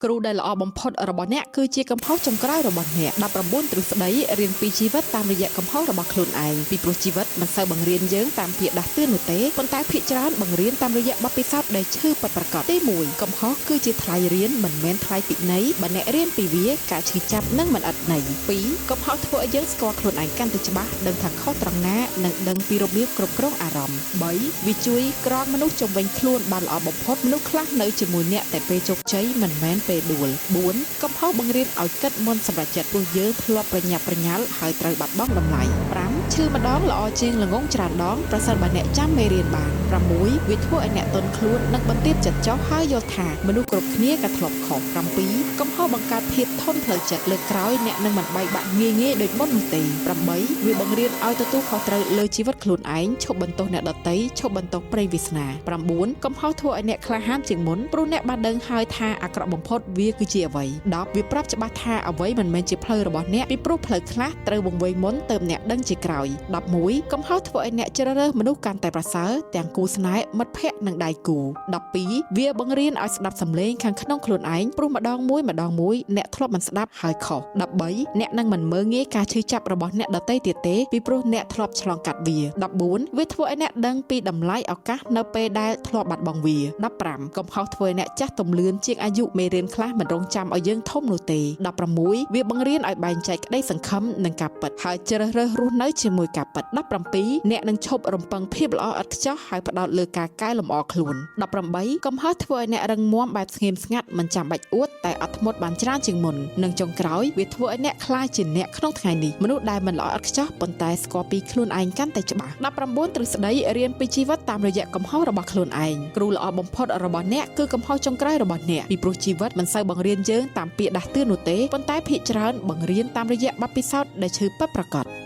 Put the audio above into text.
គ្រូដែលល្អបំផុតរបស់អ្នកគឺជាកំហុសចុងក្រោយរបស់អ្នក19ទ្រឹស្ដីរៀនពីជីវិតតាមរយៈកំហុសរបស់ខ្លួនឯងពីព្រោះជីវិតមិនសូវបង្រៀនយើងតាមពាក្យដាស់តឿននោះទេប៉ុន្តែភាគច្រើនបង្រៀនតាមរយៈបទពិសោធន៍ដែលឈឺពិតប្រាកដទី1កំហុសគឺជាថ្លៃរៀនមិនមែនថ្លៃពិន័យបើអ្នករៀនពីវាការឈឺចាប់នឹងមិនអត់ន័យ2កំហុសធ្វើឲ្យយើងស្គាល់ខ្លួនឯងកាន់តែច្បាស់ដឹងថាខុសត្រង់ណានិងដឹងពីរបៀបគ្រប់គ្រងអារម្មណ៍3វាជួយក្រងមនុស្សជំវិញខ្លួនបានល្អបំផុតមនុស្សខ្លះនៅជាមួយអ្នកតែពេលជោគជ័យមិនមែនពេលដួល4កំហុសបង្រៀនឲ្យគិតមុនសម្រេចចិត្តព្រោះយើងធ្លាប់ប្រញាប់ប្រញាល់ហើយត្រូវបាត់បង់តម្លៃ5ឈឺម្ដងល្អជាងល្ងងច្រើនដងប្រសិនបើអ្នកចាំមេរៀនបាន6វាធ្វើឲ្យអ្នកទន់ខ្លួននិងបន្ទាបចិត្តចុះហើយយល់ថាមនុស្សគ្រប់គ្នាក៏ធ្លាប់ខុស7កំហុសបង្កើតភាពធន់ផ្លូវចិត្តលើកក្រោយអ្នកនឹងមិនបែកបាក់ងាយៗដូចមុននោះទេ8វាបង្រៀនឲ្យទទួលខុសត្រូវលើជីវិតខ្លួនឯងឈប់បន្ទោសអ្នកដទៃឈប់បន្ទោសព្រៃវាសនា9កំហុសធ្វើឲ្យអ្នកក្លាហានជាងមុនព្រោះអ្នកបានដឹងហើយថាអាក្រក់បំផុតវាគឺជាអ្វី10វាប្រាប់ច្បាស់ថាអ្វីមិនមែនជាផ្លូវរបស់អ្នកពីព្រោះផ្លូវខ្លះត្រូវបង្វេងមុនទើបអ្នកដឹងជាក្រោយ11កំហុសធ្វើឲ្យអ្នកជ្រើសរើសមនុស្សកាន់តែប្រសើរទាំងគូស្នេហ៍មិត្តភ័ក្តិនិងដៃគូ12វាបង្រៀនឲ្យស្ដាប់សំឡេងខាងក្នុងខ្លួនឯងព្រោះម្ដងមួយអ្នកធ្លាប់មិនស្ដាប់ហើយខុស13អ្នកនឹងមិនមើលងាយការឈឺចាប់របស់អ្នកដទៃទៀតទេពីព្រោះអ្នកធ្លាប់ឆ្លងកាត់វា14វាធ្វើឲ្យអ្នកដឹងពីតម្លៃឱកាសនៅពេលដែលធ្លាប់បាត់បង់វា15កំហុសធ្វើឲ្យអ្នកចាស់ទំលឿនជាងអាយុមេរៀនខ្លះមិនរងចាំឲ្យយើងធំនោះទេ16វាបង្រៀនឲ្យបែងចែកក្តីសង្ឃឹមនិងការពិតហើយជ្រើសរើសរស់នៅជាមួយការពិត17អ្នកនឹងឈប់រំពឹងភាពល្អឥតខ្ចោះហើយផ្ដោតលើការកែលម្អខ្លួន18កំហុសធ្វើឲ្យអ្នករឹងមាំបែបស្ងៀមស្ងាត់មិនចាំបាច់អួតតែអត់ធ្មត់បានច្រើនជាងមុននិងចុងក្រោយវាធ្វើឲ្យអ្នកខ្លាចជាអ្នកក្នុងថ្ងៃនេះមនុស្សដែលមិនល្អឥតខ្ចោះប៉ុន្តែស្គាល់ពីខ្លួនឯងកាន់តែច្បាស់19ទ្រឹស្ដីរៀនពីជីវិតតាមរយៈកំហុសរបស់ខ្លួនឯងគ្រូល្អបំផុតរបស់អ្នកគឺកំហុសចុងក្រោយរបស់អ្នកពីព្រោះជីវិតមិនសូវបង្រៀនយើងតាមពាក្យដាស់តឿននោះទេប៉ុន្តែភាគច្រើនបង្រៀនតាមរយៈបទពិសោធន៍ដែលឈឺពិតប្រាកដ